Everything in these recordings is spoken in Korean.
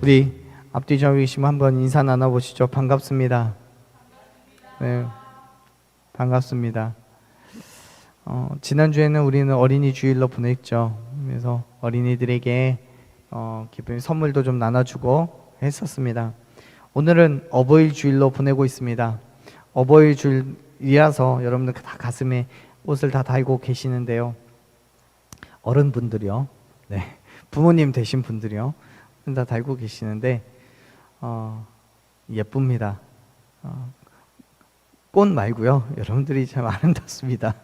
우리 앞뒤적으로 계시면 한번 인사 나눠보시죠. 반갑습니다. 네, 반갑습니다. 지난주에는 우리는 어린이 주일로 보냈죠. 그래서 어린이들에게 기쁜 선물도 좀 나눠주고 했었습니다. 오늘은 어버이 주일로 보내고 있습니다. 어버이 주일이라서 여러분들 다 가슴에 옷을 다 달고 계시는데요. 어른분들이요. 네, 부모님 되신 분들이요. 다 달고 계시는데 예쁩니다. 꽃 말고요. 여러분들이 참 아름답습니다.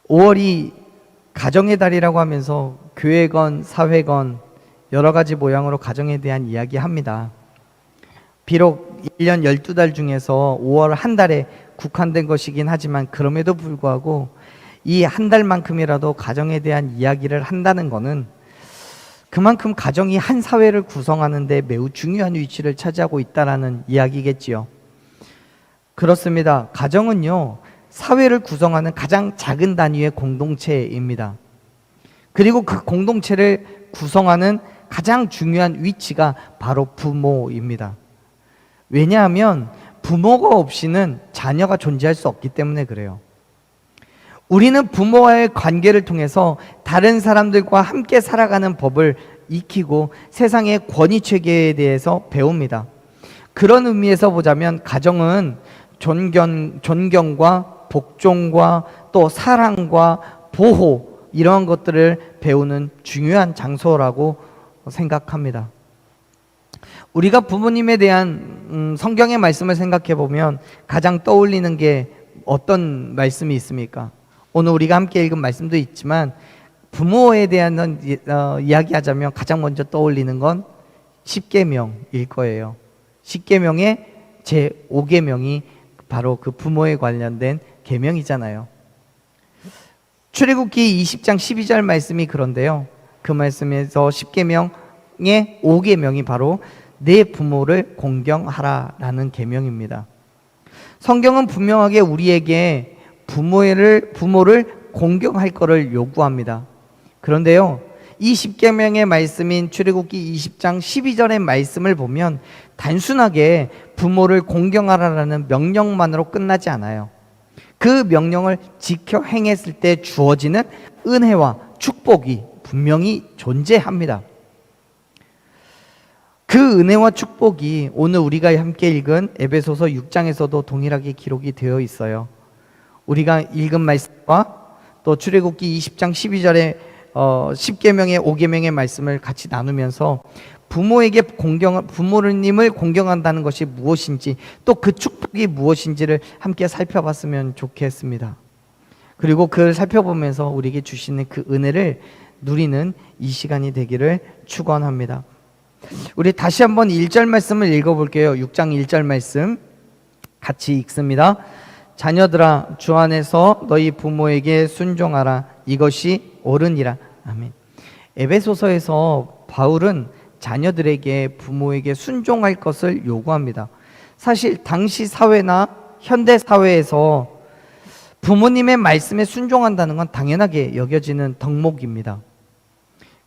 5월이 가정의 달이라고 하면서 교회건 사회건 여러 가지 모양으로 가정에 대한 이야기 합니다. 비록 1년 12달 중에서 5월 한 달에 국한된 것이긴 하지만 그럼에도 불구하고 이 한 달만큼이라도 가정에 대한 이야기를 한다는 것은 그만큼 가정이 한 사회를 구성하는 데 매우 중요한 위치를 차지하고 있다는 이야기겠지요. 그렇습니다. 가정은요, 사회를 구성하는 가장 작은 단위의 공동체입니다. 그리고 그 공동체를 구성하는 가장 중요한 위치가 바로 부모입니다. 왜냐하면 부모가 없이는 자녀가 존재할 수 없기 때문에 그래요. 우리는 부모와의 관계를 통해서 다른 사람들과 함께 살아가는 법을 익히고 세상의 권위체계에 대해서 배웁니다. 그런 의미에서 보자면 가정은 존경과 복종과 또 사랑과 보호, 이러한 것들을 배우는 중요한 장소라고 생각합니다. 우리가 부모님에 대한 성경의 말씀을 생각해 보면 가장 떠올리는 게 어떤 말씀이 있습니까? 오늘 우리가 함께 읽은 말씀도 있지만 부모에 대한 이야기하자면 가장 먼저 떠올리는 건 십계명일 거예요. 십계명의 제5계명이 바로 그 부모에 관련된 계명이잖아요. 출애굽기 20장 12절 말씀이 그런데요, 그 말씀에서 십계명의 5계명이 바로 내 부모를 공경하라라는 계명입니다. 성경은 분명하게 우리에게 부모를 공경할 것을 요구합니다. 그런데요, 이 십계명의 말씀인 출애굽기 20장 12절의 말씀을 보면 단순하게 부모를 공경하라라는 명령만으로 끝나지 않아요. 그 명령을 지켜 행했을 때 주어지는 은혜와 축복이 분명히 존재합니다. 그 은혜와 축복이 오늘 우리가 함께 읽은 에베소서 6장에서도 동일하게 기록이 되어 있어요. 우리가 읽은 말씀과 또 출애굽기 20장 12절의 10계명의 5계명의 말씀을 같이 나누면서 부모님을 공경한다는 것이 무엇인지, 또 그 축복이 무엇인지를 함께 살펴봤으면 좋겠습니다. 그리고 그걸 살펴보면서 우리에게 주시는 그 은혜를 누리는 이 시간이 되기를 축원합니다. 우리 다시 한번 1절 말씀을 읽어볼게요. 6장 1절 말씀 같이 읽습니다. 자녀들아, 주 안에서 너희 부모에게 순종하라. 이것이 옳으니라. 아멘. 에베소서에서 바울은 자녀들에게 부모에게 순종할 것을 요구합니다. 사실 당시 사회나 현대 사회에서 부모님의 말씀에 순종한다는 건 당연하게 여겨지는 덕목입니다.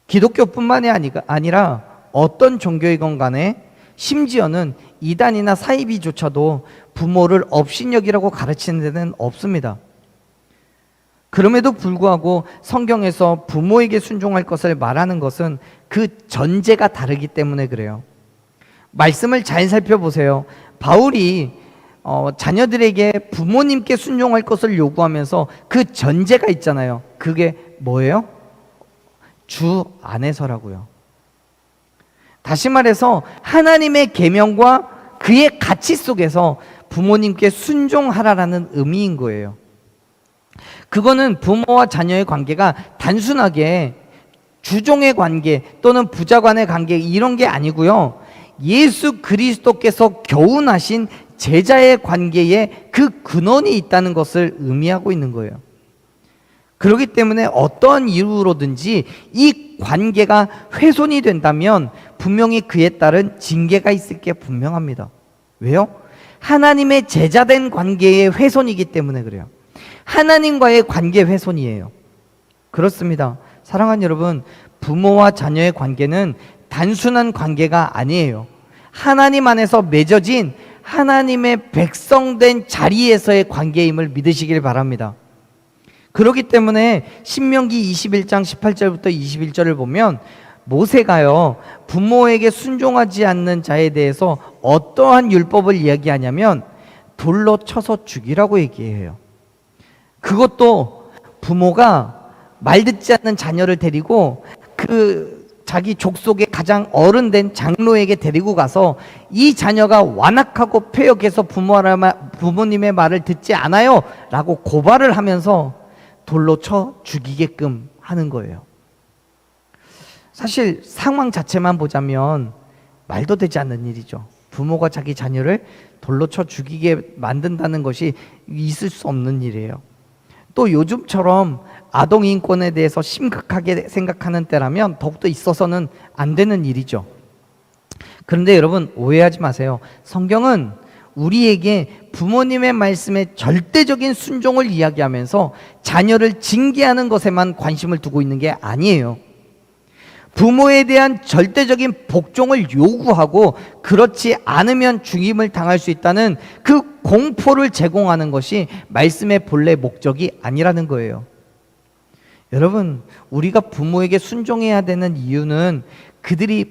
기독교뿐만이 아니라 어떤 종교이건 간에, 심지어는 이단이나 사이비조차도 부모를 업신여기라고 가르치는 데는 없습니다. 그럼에도 불구하고 성경에서 부모에게 순종할 것을 말하는 것은 그 전제가 다르기 때문에 그래요. 말씀을 잘 살펴보세요. 바울이 자녀들에게 부모님께 순종할 것을 요구하면서 그 전제가 있잖아요. 그게 뭐예요? 주 안에서라고요. 다시 말해서 하나님의 계명과 그의 가치 속에서 부모님께 순종하라라는 의미인 거예요. 그거는 부모와 자녀의 관계가 단순하게 주종의 관계 또는 부자간의 관계 이런 게 아니고요, 예수 그리스도께서 교훈하신 제자의 관계에 그 근원이 있다는 것을 의미하고 있는 거예요. 그렇기 때문에 어떠한 이유로든지 이 관계가 훼손이 된다면 분명히 그에 따른 징계가 있을 게 분명합니다. 왜요? 하나님의 제자된 관계의 훼손이기 때문에 그래요. 하나님과의 관계 훼손이에요. 그렇습니다. 사랑하는 여러분, 부모와 자녀의 관계는 단순한 관계가 아니에요. 하나님 안에서 맺어진 하나님의 백성된 자리에서의 관계임을 믿으시길 바랍니다. 그렇기 때문에 신명기 21장 18절부터 21절을 보면 모세가요, 부모에게 순종하지 않는 자에 대해서 어떠한 율법을 이야기하냐면 돌로 쳐서 죽이라고 얘기해요. 그것도 부모가 말 듣지 않는 자녀를 데리고 자기 족속의 가장 어른된 장로에게 데리고 가서 이 자녀가 완악하고 패역해서 부모님의 말을 듣지 않아요 라고 고발을 하면서 돌로 쳐 죽이게끔 하는 거예요. 사실 상황 자체만 보자면 말도 되지 않는 일이죠. 부모가 자기 자녀를 돌로 쳐 죽이게 만든다는 것이 있을 수 없는 일이에요. 또 요즘처럼 아동 인권에 대해서 심각하게 생각하는 때라면 더욱더 있어서는 안 되는 일이죠. 그런데 여러분 오해하지 마세요. 성경은 우리에게 부모님의 말씀에 절대적인 순종을 이야기하면서 자녀를 징계하는 것에만 관심을 두고 있는 게 아니에요. 부모에 대한 절대적인 복종을 요구하고 그렇지 않으면 죽임을 당할 수 있다는 그 공포를 제공하는 것이 말씀의 본래 목적이 아니라는 거예요. 여러분, 우리가 부모에게 순종해야 되는 이유는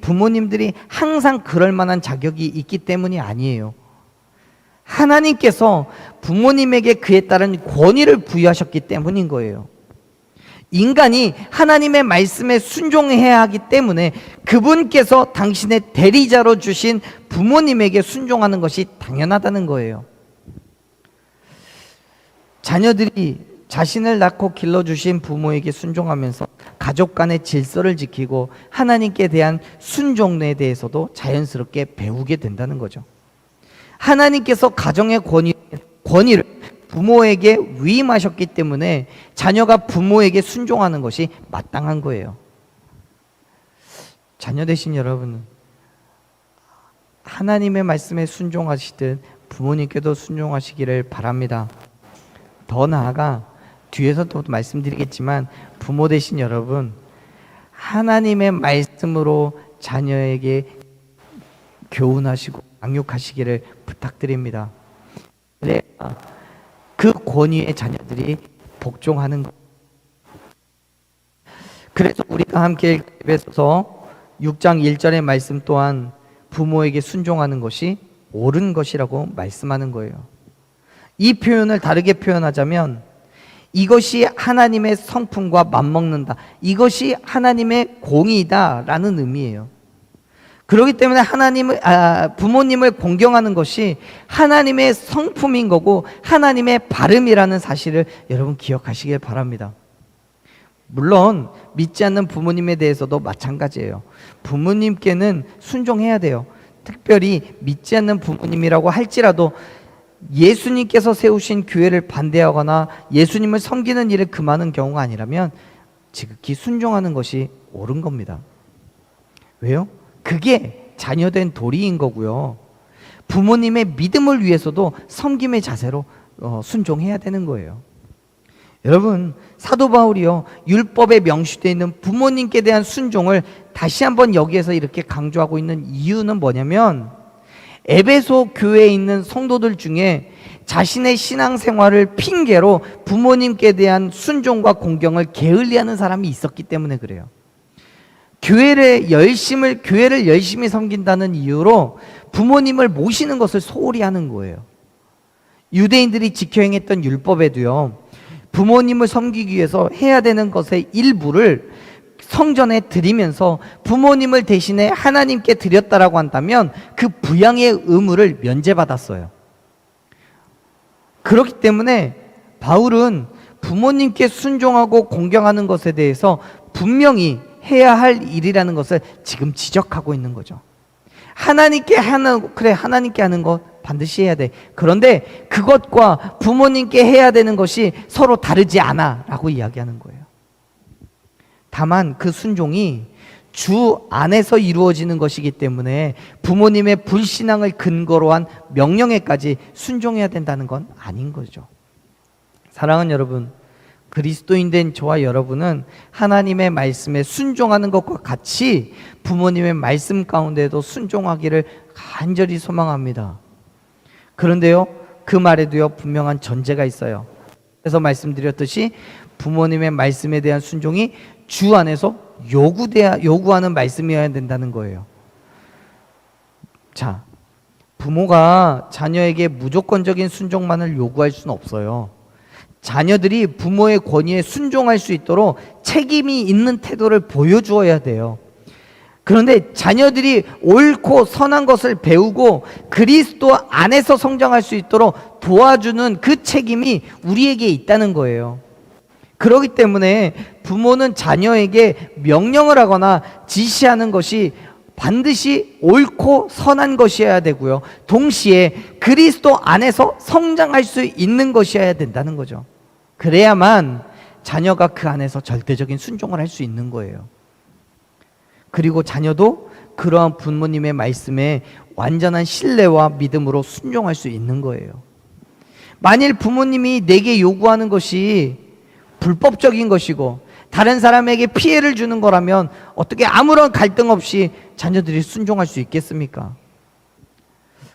부모님들이 항상 그럴 만한 자격이 있기 때문이 아니에요. 하나님께서 부모님에게 그에 따른 권위를 부여하셨기 때문인 거예요. 인간이 하나님의 말씀에 순종해야 하기 때문에 그분께서 당신의 대리자로 주신 부모님에게 순종하는 것이 당연하다는 거예요. 자녀들이 자신을 낳고 길러주신 부모에게 순종하면서 가족 간의 질서를 지키고 하나님께 대한 순종에 대해서도 자연스럽게 배우게 된다는 거죠. 하나님께서 가정의 권위를 부모에게 위임하셨기 때문에 자녀가 부모에게 순종하는 것이 마땅한 거예요. 자녀 되신 여러분은 하나님의 말씀에 순종하시듯 부모님께도 순종하시기를 바랍니다. 더 나아가 뒤에서도 말씀드리겠지만 부모 되신 여러분, 하나님의 말씀으로 자녀에게 교훈하시고 양육하시기를 부탁드립니다. 그래야 그 권위의 자녀들이 복종하는 것. 그래서 우리가 함께 에베소서 6장 1절의 말씀 또한 부모에게 순종하는 것이 옳은 것이라고 말씀하는 거예요. 이 표현을 다르게 표현하자면 이것이 하나님의 성품과 맞먹는다, 이것이 하나님의 공의다라는 의미예요. 그렇기 때문에 부모님을 공경하는 것이 하나님의 성품인 거고 하나님의 발음이라는 사실을 여러분 기억하시길 바랍니다. 물론 믿지 않는 부모님에 대해서도 마찬가지예요. 부모님께는 순종해야 돼요. 특별히 믿지 않는 부모님이라고 할지라도 예수님께서 세우신 교회를 반대하거나 예수님을 섬기는 일을 금하는 경우가 아니라면 지극히 순종하는 것이 옳은 겁니다. 왜요? 그게 자녀된 도리인 거고요. 부모님의 믿음을 위해서도 섬김의 자세로 순종해야 되는 거예요. 여러분, 사도 바울이요, 율법에 명시되어 있는 부모님께 대한 순종을 다시 한번 여기에서 이렇게 강조하고 있는 이유는 뭐냐면 에베소 교회에 있는 성도들 중에 자신의 신앙생활을 핑계로 부모님께 대한 순종과 공경을 게을리하는 사람이 있었기 때문에 그래요. 교회를 열심히 섬긴다는 이유로 부모님을 모시는 것을 소홀히 하는 거예요. 유대인들이 지켜 행했던 율법에도요, 부모님을 섬기기 위해서 해야 되는 것의 일부를 성전에 드리면서 부모님을 대신에 하나님께 드렸다라고 한다면 그 부양의 의무를 면제받았어요. 그렇기 때문에 바울은 부모님께 순종하고 공경하는 것에 대해서 분명히 해야 할 일이라는 것을 지금 지적하고 있는 거죠. 하나님께 하는 것 반드시 해야 돼. 그런데 그것과 부모님께 해야 되는 것이 서로 다르지 않아 라고 이야기하는 거예요. 다만 그 순종이 주 안에서 이루어지는 것이기 때문에 부모님의 불신앙을 근거로 한 명령에까지 순종해야 된다는 건 아닌 거죠. 사랑하는 여러분, 그리스도인 된 저와 여러분은 하나님의 말씀에 순종하는 것과 같이 부모님의 말씀 가운데도 순종하기를 간절히 소망합니다. 그런데요, 그 말에도요, 분명한 전제가 있어요. 그래서 말씀드렸듯이 부모님의 말씀에 대한 순종이 주 안에서 요구하는 말씀이어야 된다는 거예요. 자, 부모가 자녀에게 무조건적인 순종만을 요구할 수는 없어요. 자녀들이 부모의 권위에 순종할 수 있도록 책임이 있는 태도를 보여주어야 돼요. 그런데 자녀들이 옳고 선한 것을 배우고 그리스도 안에서 성장할 수 있도록 도와주는 그 책임이 우리에게 있다는 거예요. 그렇기 때문에 부모는 자녀에게 명령을 하거나 지시하는 것이 반드시 옳고 선한 것이어야 되고요. 동시에 그리스도 안에서 성장할 수 있는 것이어야 된다는 거죠. 그래야만 자녀가 그 안에서 절대적인 순종을 할 수 있는 거예요. 그리고 자녀도 그러한 부모님의 말씀에 완전한 신뢰와 믿음으로 순종할 수 있는 거예요. 만일 부모님이 내게 요구하는 것이 불법적인 것이고 다른 사람에게 피해를 주는 거라면 어떻게 아무런 갈등 없이 자녀들이 순종할 수 있겠습니까?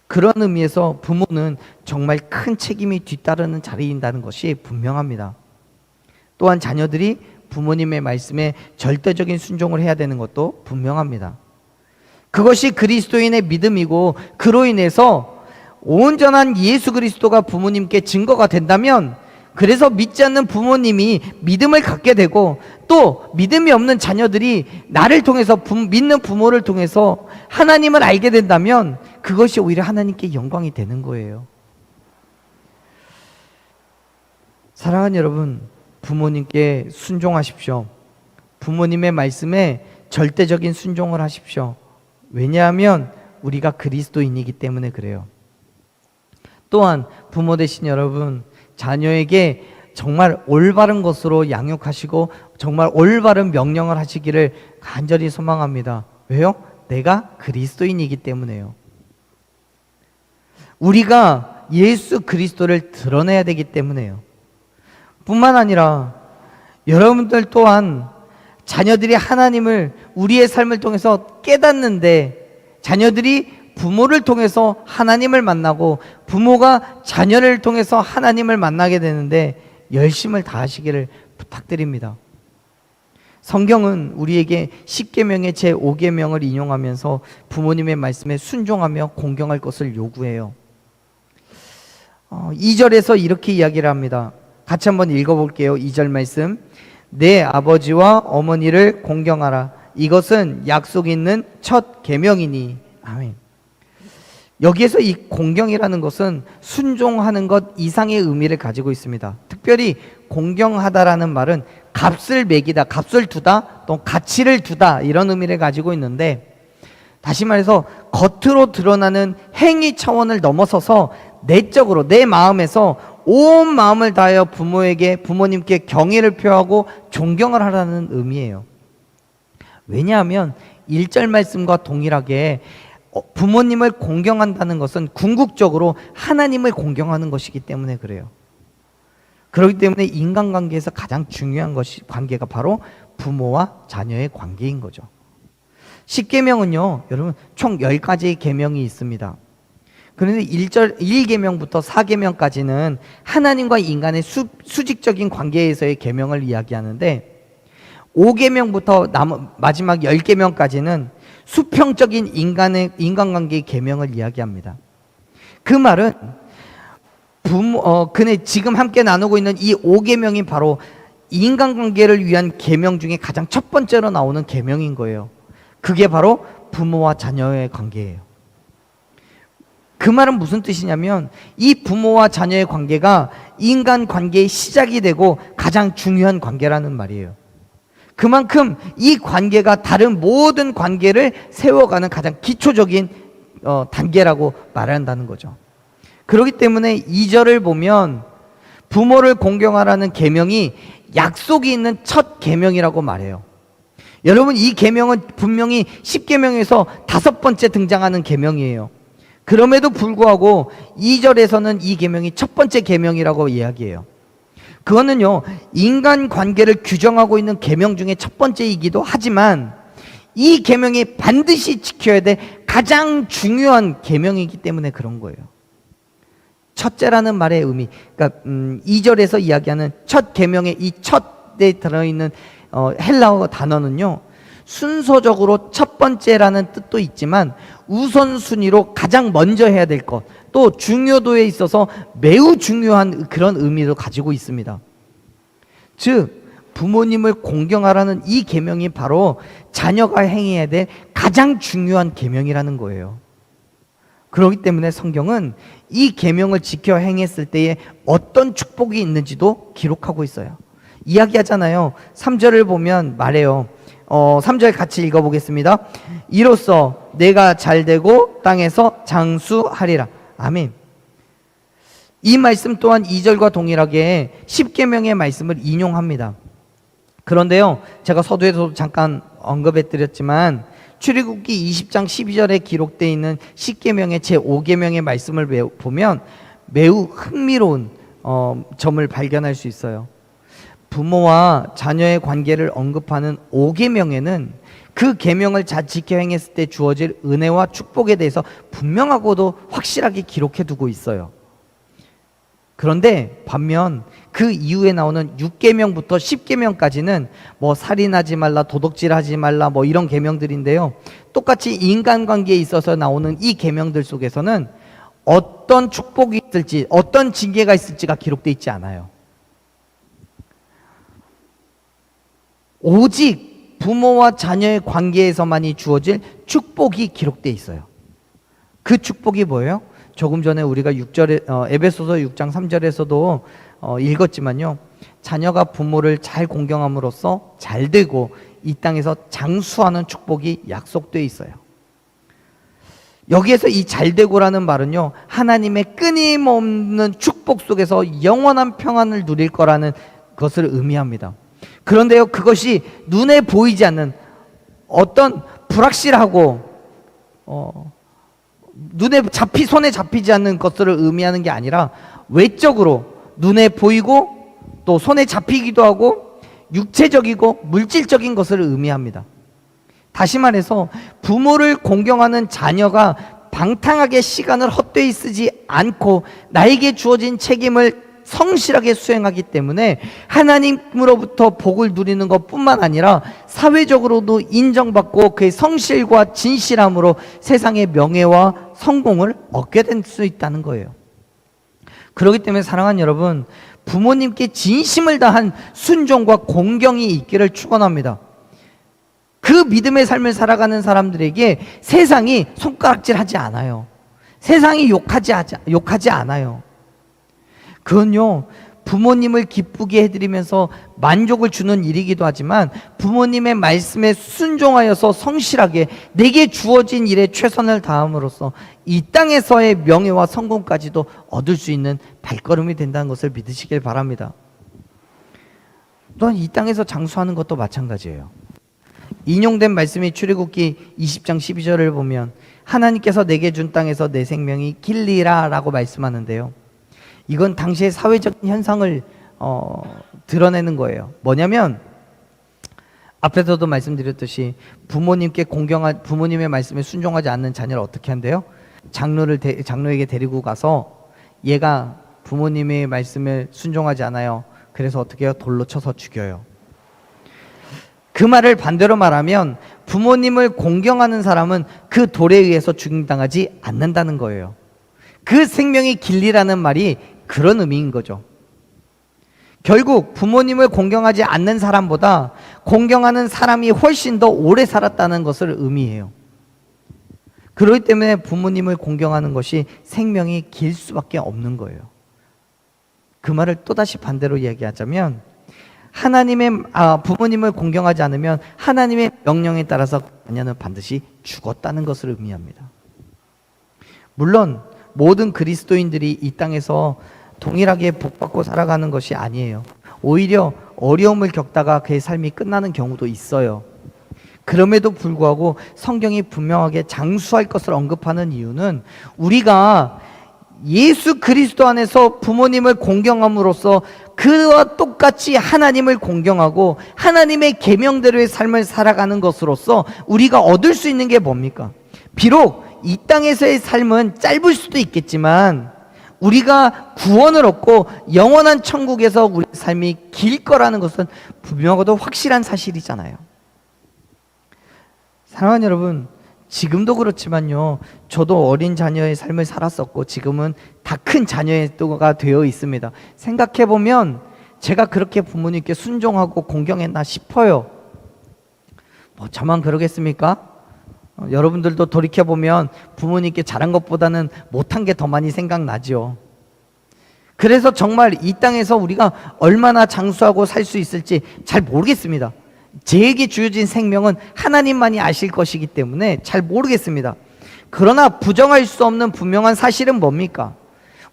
그런 의미에서 부모는 정말 큰 책임이 뒤따르는 자리인다는 것이 분명합니다. 또한 자녀들이 부모님의 말씀에 절대적인 순종을 해야 되는 것도 분명합니다. 그것이 그리스도인의 믿음이고 그로 인해서 온전한 예수 그리스도가 부모님께 증거가 된다면, 그래서 믿지 않는 부모님이 믿음을 갖게 되고 또 믿음이 없는 자녀들이 나를 통해서 믿는 부모를 통해서 하나님을 알게 된다면 그것이 오히려 하나님께 영광이 되는 거예요. 사랑하는 여러분, 부모님께 순종하십시오. 부모님의 말씀에 절대적인 순종을 하십시오. 왜냐하면 우리가 그리스도인이기 때문에 그래요. 또한 부모 되신 여러분, 자녀에게 정말 올바른 것으로 양육하시고 정말 올바른 명령을 하시기를 간절히 소망합니다. 왜요? 내가 그리스도인이기 때문에요. 우리가 예수 그리스도를 드러내야 되기 때문에요. 뿐만 아니라 여러분들 또한 자녀들이 하나님을 우리의 삶을 통해서 깨닫는데, 자녀들이 부모를 통해서 하나님을 만나고 부모가 자녀를 통해서 하나님을 만나게 되는데 열심을 다하시기를 부탁드립니다. 성경은 우리에게 10계명의 제5계명을 인용하면서 부모님의 말씀에 순종하며 공경할 것을 요구해요. 2절에서 이렇게 이야기를 합니다. 같이 한번 읽어볼게요. 2절 말씀. 내 아버지와 어머니를 공경하라. 이것은 약속 있는 첫 계명이니. 아멘. 여기에서 이 공경이라는 것은 순종하는 것 이상의 의미를 가지고 있습니다. 특별히 공경하다라는 말은 값을 매기다, 값을 두다, 또 가치를 두다, 이런 의미를 가지고 있는데, 다시 말해서 겉으로 드러나는 행위 차원을 넘어서서 내적으로 내 마음에서 온 마음을 다하여 부모님께 경의를 표하고 존경을 하라는 의미예요. 왜냐하면 1절 말씀과 동일하게 부모님을 공경한다는 것은 궁극적으로 하나님을 공경하는 것이기 때문에 그래요. 그렇기 때문에 인간관계에서 가장 중요한 관계가 바로 부모와 자녀의 관계인 거죠. 10계명은요, 여러분 총 10가지의 계명이 있습니다. 그런데 1계명부터 4계명까지는 하나님과 인간의 수직적인 관계에서의 계명을 이야기하는데, 5계명부터 마지막 10계명까지는 수평적인 인간관계의 계명을 이야기합니다. 그 말은 근데 지금 함께 나누고 있는 이 5계명이 바로 인간관계를 위한 계명 중에 가장 첫 번째로 나오는 계명인 거예요. 그게 바로 부모와 자녀의 관계예요. 그 말은 무슨 뜻이냐면 이 부모와 자녀의 관계가 인간관계의 시작이 되고 가장 중요한 관계라는 말이에요. 그만큼 이 관계가 다른 모든 관계를 세워가는 가장 기초적인 단계라고 말한다는 거죠. 그렇기 때문에 2절을 보면 부모를 공경하라는 계명이 약속이 있는 첫 계명이라고 말해요. 여러분, 이 계명은 분명히 10계명에서 5번째 등장하는 계명이에요. 그럼에도 불구하고 2절에서는 이 계명이 첫 번째 계명이라고 이야기해요. 그거는요, 인간 관계를 규정하고 있는 계명 중에 첫 번째이기도 하지만 이 계명이 반드시 지켜야 될 가장 중요한 계명이기 때문에 그런 거예요. 첫째라는 말의 의미, 그러니까 2절에서 이야기하는 첫 계명의 이 첫에 들어있는 헬라어 단어는요, 순서적으로 첫 번째라는 뜻도 있지만 우선순위로 가장 먼저 해야 될 것, 또 중요도에 있어서 매우 중요한 그런 의미를 가지고 있습니다. 즉 부모님을 공경하라는 이 계명이 바로 자녀가 행해야 될 가장 중요한 계명이라는 거예요. 그렇기 때문에 성경은 이 계명을 지켜 행했을 때에 어떤 축복이 있는지도 기록하고 있어요. 이야기하잖아요. 3절을 보면 말해요. 3절 같이 읽어보겠습니다. 이로써 내가 잘되고 땅에서 장수하리라. 아멘. 이 말씀 또한 2절과 동일하게 10계명의 말씀을 인용합니다. 그런데요, 제가 서두에도 잠깐 언급해 드렸지만 출애굽기 20장 12절에 기록되어 있는 10계명의 제5계명의 말씀을 보면 매우 흥미로운 점을 발견할 수 있어요. 부모와 자녀의 관계를 언급하는 5계명에는 그 계명을 잘 지켜 행했을 때 주어질 은혜와 축복에 대해서 분명하고도 확실하게 기록해 두고 있어요. 그런데 반면 그 이후에 나오는 6계명부터 10계명까지는 뭐 살인하지 말라, 도둑질하지 말라, 뭐 이런 계명들인데요, 똑같이 인간관계에 있어서 나오는 이 계명들 속에서는 어떤 축복이 있을지, 어떤 징계가 있을지가 기록되어 있지 않아요. 오직 부모와 자녀의 관계에서만이 주어질 축복이 기록되어 있어요. 그 축복이 뭐예요? 조금 전에 우리가 6절에 에베소서 6장 3절에서도 읽었지만요, 자녀가 부모를 잘 공경함으로써 잘되고 이 땅에서 장수하는 축복이 약속되어 있어요. 여기에서 이 잘되고라는 말은요, 하나님의 끊임없는 축복 속에서 영원한 평안을 누릴 거라는 것을 의미합니다. 그런데요, 그것이 눈에 보이지 않는 어떤 불확실하고 손에 잡히지 않는 것들을 의미하는 게 아니라 외적으로 눈에 보이고 또 손에 잡히기도 하고 육체적이고 물질적인 것을 의미합니다. 다시 말해서 부모를 공경하는 자녀가 방탕하게 시간을 헛되이 쓰지 않고 나에게 주어진 책임을 성실하게 수행하기 때문에 하나님으로부터 복을 누리는 것뿐만 아니라 사회적으로도 인정받고 그의 성실과 진실함으로 세상의 명예와 성공을 얻게 될 수 있다는 거예요. 그렇기 때문에 사랑하는 여러분, 부모님께 진심을 다한 순종과 공경이 있기를 축원합니다. 그 믿음의 삶을 살아가는 사람들에게 세상이 손가락질하지 않아요. 세상이 욕하지 않아요. 그건요, 부모님을 기쁘게 해드리면서 만족을 주는 일이기도 하지만 부모님의 말씀에 순종하여서 성실하게 내게 주어진 일에 최선을 다함으로써 이 땅에서의 명예와 성공까지도 얻을 수 있는 발걸음이 된다는 것을 믿으시길 바랍니다. 또한 이 땅에서 장수하는 것도 마찬가지예요. 인용된 말씀이 출애굽기 20장 12절을 보면 하나님께서 내게 준 땅에서 내 생명이 길리라 라고 말씀하는데요, 이건 당시의 사회적인 현상을 드러내는 거예요. 뭐냐면 앞에서도 말씀드렸듯이 부모님의 말씀에 순종하지 않는 자녀를 어떻게 한대요? 장로에게 데리고 가서 얘가 부모님의 말씀에 순종하지 않아요. 그래서 어떻게 해요? 돌로 쳐서 죽여요. 그 말을 반대로 말하면 부모님을 공경하는 사람은 그 돌에 의해서 죽임당하지 않는다는 거예요. 그 생명이 길리라는 말이 그런 의미인 거죠. 결국 부모님을 공경하지 않는 사람보다 공경하는 사람이 훨씬 더 오래 살았다는 것을 의미해요. 그렇기 때문에 부모님을 공경하는 것이 생명이 길 수밖에 없는 거예요. 그 말을 또다시 반대로 이야기하자면 부모님을 공경하지 않으면 하나님의 명령에 따라서 자녀는 반드시 죽었다는 것을 의미합니다. 물론 모든 그리스도인들이 이 땅에서 동일하게 복받고 살아가는 것이 아니에요. 오히려 어려움을 겪다가 그의 삶이 끝나는 경우도 있어요. 그럼에도 불구하고 성경이 분명하게 장수할 것을 언급하는 이유는 우리가 예수 그리스도 안에서 부모님을 공경함으로써 그와 똑같이 하나님을 공경하고 하나님의 계명대로의 삶을 살아가는 것으로서 우리가 얻을 수 있는 게 뭡니까? 비록 이 땅에서의 삶은 짧을 수도 있겠지만 우리가 구원을 얻고 영원한 천국에서 우리 삶이 길 거라는 것은 분명하고도 확실한 사실이잖아요. 사랑하는 여러분, 지금도 그렇지만요, 저도 어린 자녀의 삶을 살았었고 지금은 다 큰 자녀가 되어 있습니다. 생각해보면 제가 그렇게 부모님께 순종하고 공경했나 싶어요. 뭐 저만 그러겠습니까? 여러분들도 돌이켜보면 부모님께 잘한 것보다는 못한 게 더 많이 생각나죠. 그래서 정말 이 땅에서 우리가 얼마나 장수하고 살 수 있을지 잘 모르겠습니다. 제게 주어진 생명은 하나님만이 아실 것이기 때문에 잘 모르겠습니다. 그러나 부정할 수 없는 분명한 사실은 뭡니까?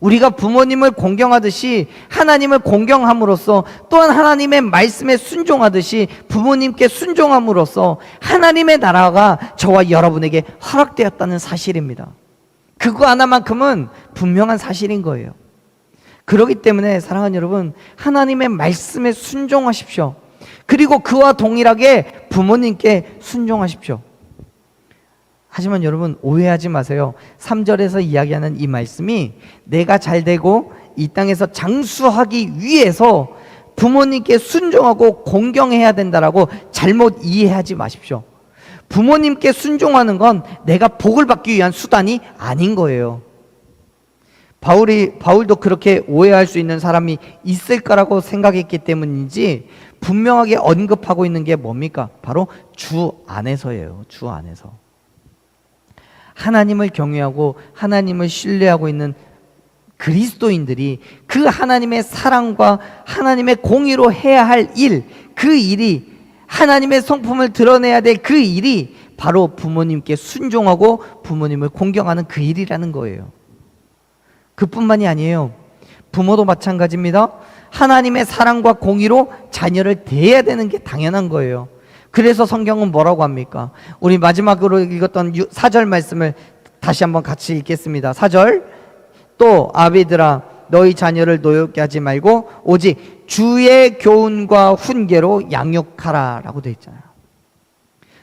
우리가 부모님을 공경하듯이 하나님을 공경함으로써 또한 하나님의 말씀에 순종하듯이 부모님께 순종함으로써 하나님의 나라가 저와 여러분에게 허락되었다는 사실입니다. 그거 하나만큼은 분명한 사실인 거예요. 그렇기 때문에 사랑하는 여러분, 하나님의 말씀에 순종하십시오. 그리고 그와 동일하게 부모님께 순종하십시오. 하지만 여러분, 오해하지 마세요. 3절에서 이야기하는 이 말씀이 내가 잘 되고 이 땅에서 장수하기 위해서 부모님께 순종하고 공경해야 된다라고 잘못 이해하지 마십시오. 부모님께 순종하는 건 내가 복을 받기 위한 수단이 아닌 거예요. 바울도 그렇게 오해할 수 있는 사람이 있을 거라고 생각했기 때문인지 분명하게 언급하고 있는 게 뭡니까? 바로 주 안에서예요. 주 안에서. 하나님을 경외하고 하나님을 신뢰하고 있는 그리스도인들이 그 하나님의 사랑과 하나님의 공의로 해야 할 일, 그 일이, 하나님의 성품을 드러내야 될 그 일이 바로 부모님께 순종하고 부모님을 공경하는 그 일이라는 거예요. 그뿐만이 아니에요. 부모도 마찬가지입니다. 하나님의 사랑과 공의로 자녀를 대해야 되는 게 당연한 거예요. 그래서 성경은 뭐라고 합니까? 우리 마지막으로 읽었던 4절 말씀을 다시 한번 같이 읽겠습니다. 4절, 또 아비들아 너희 자녀를 노엽게 하지 말고 오직 주의 교훈과 훈계로 양육하라 라고 되어 있잖아요.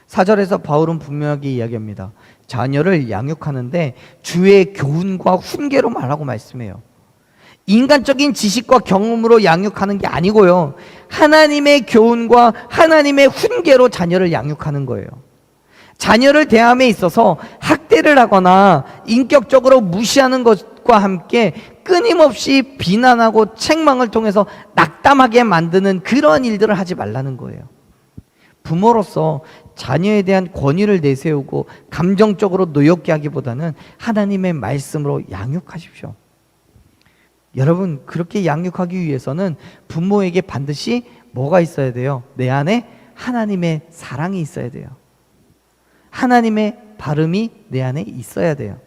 4절에서 바울은 분명하게 이야기합니다. 자녀를 양육하는데 주의 교훈과 훈계로 말하고 말씀해요. 인간적인 지식과 경험으로 양육하는 게 아니고요, 하나님의 교훈과 하나님의 훈계로 자녀를 양육하는 거예요. 자녀를 대함에 있어서 학대를 하거나 인격적으로 무시하는 것과 함께 끊임없이 비난하고 책망을 통해서 낙담하게 만드는 그런 일들을 하지 말라는 거예요. 부모로서 자녀에 대한 권위를 내세우고 감정적으로 노엽게 하기보다는 하나님의 말씀으로 양육하십시오. 여러분, 그렇게 양육하기 위해서는 부모에게 반드시 뭐가 있어야 돼요? 내 안에 하나님의 사랑이 있어야 돼요. 하나님의 발음이 내 안에 있어야 돼요.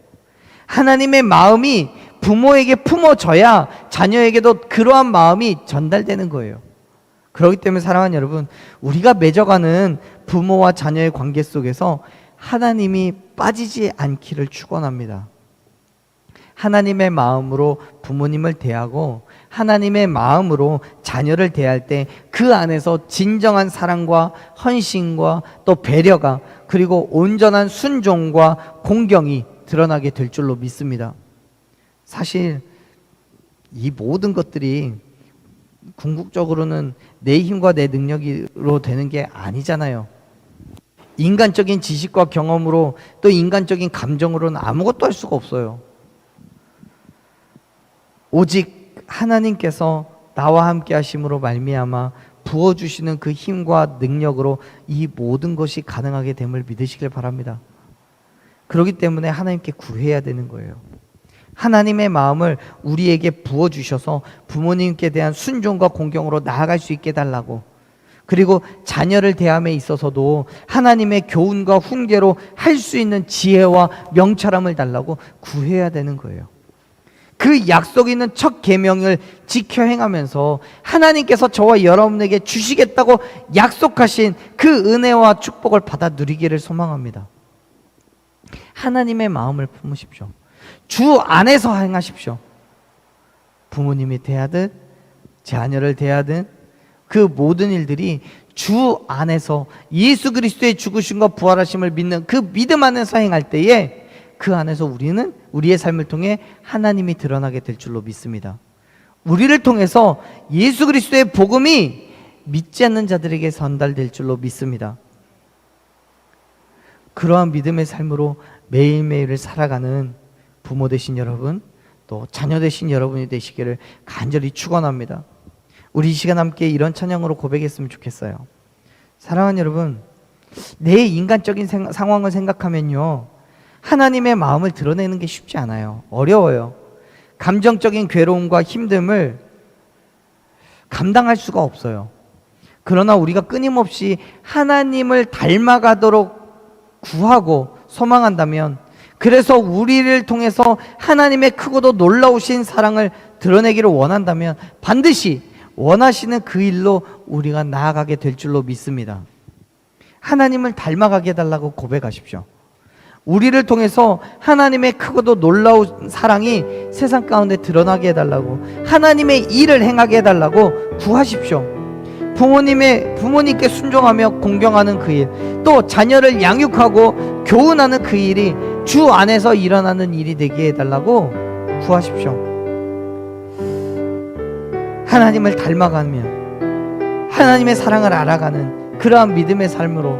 하나님의 마음이 부모에게 품어져야 자녀에게도 그러한 마음이 전달되는 거예요. 그렇기 때문에 사랑하는 여러분, 우리가 맺어가는 부모와 자녀의 관계 속에서 하나님이 빠지지 않기를 축원합니다. 하나님의 마음으로 부모님을 대하고 하나님의 마음으로 자녀를 대할 때 그 안에서 진정한 사랑과 헌신과 또 배려가, 그리고 온전한 순종과 공경이 드러나게 될 줄로 믿습니다. 사실 이 모든 것들이 궁극적으로는 내 힘과 내 능력으로 되는 게 아니잖아요. 인간적인 지식과 경험으로 또 인간적인 감정으로는 아무것도 할 수가 없어요. 오직 하나님께서 나와 함께 하심으로 말미암아 부어주시는 그 힘과 능력으로 이 모든 것이 가능하게 됨을 믿으시길 바랍니다. 그렇기 때문에 하나님께 구해야 되는 거예요. 하나님의 마음을 우리에게 부어주셔서 부모님께 대한 순종과 공경으로 나아갈 수 있게 해달라고, 그리고 자녀를 대함에 있어서도 하나님의 교훈과 훈계로 할 수 있는 지혜와 명철함을 달라고 구해야 되는 거예요. 그 약속 있는 첫 계명을 지켜 행하면서 하나님께서 저와 여러분에게 주시겠다고 약속하신 그 은혜와 축복을 받아 누리기를 소망합니다. 하나님의 마음을 품으십시오. 주 안에서 행하십시오. 부모님이 대하듯 자녀를 대하든 그 모든 일들이 주 안에서 예수 그리스도의 죽으심과 부활하심을 믿는 그 믿음 안에서 행할 때에 그 안에서 우리는 우리의 삶을 통해 하나님이 드러나게 될 줄로 믿습니다. 우리를 통해서 예수 그리스도의 복음이 믿지 않는 자들에게 전달될 줄로 믿습니다. 그러한 믿음의 삶으로 매일매일을 살아가는 부모 되신 여러분, 또 자녀 되신 여러분이 되시기를 간절히 축원합니다. 우리 이 시간 함께 이런 찬양으로 고백했으면 좋겠어요. 사랑하는 여러분, 내 인간적인 상황을 생각하면요, 하나님의 마음을 드러내는 게 쉽지 않아요. 어려워요. 감정적인 괴로움과 힘듦을 감당할 수가 없어요. 그러나 우리가 끊임없이 하나님을 닮아가도록 구하고 소망한다면, 그래서 우리를 통해서 하나님의 크고도 놀라우신 사랑을 드러내기를 원한다면 반드시 원하시는 그 일로 우리가 나아가게 될 줄로 믿습니다. 하나님을 닮아가게 해달라고 고백하십시오. 우리를 통해서 하나님의 크고도 놀라운 사랑이 세상 가운데 드러나게 해달라고, 하나님의 일을 행하게 해달라고 구하십시오. 부모님께 순종하며 공경하는 그 일, 또 자녀를 양육하고 교훈하는 그 일이 주 안에서 일어나는 일이 되게 해달라고 구하십시오. 하나님을 닮아가며 하나님의 사랑을 알아가는 그러한 믿음의 삶으로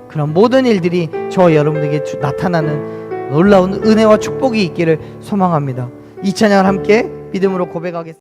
그런 모든 일들이 저와 여러분에게 나타나는 놀라운 은혜와 축복이 있기를 소망합니다. 이 찬양을 함께 믿음으로 고백하겠습니다.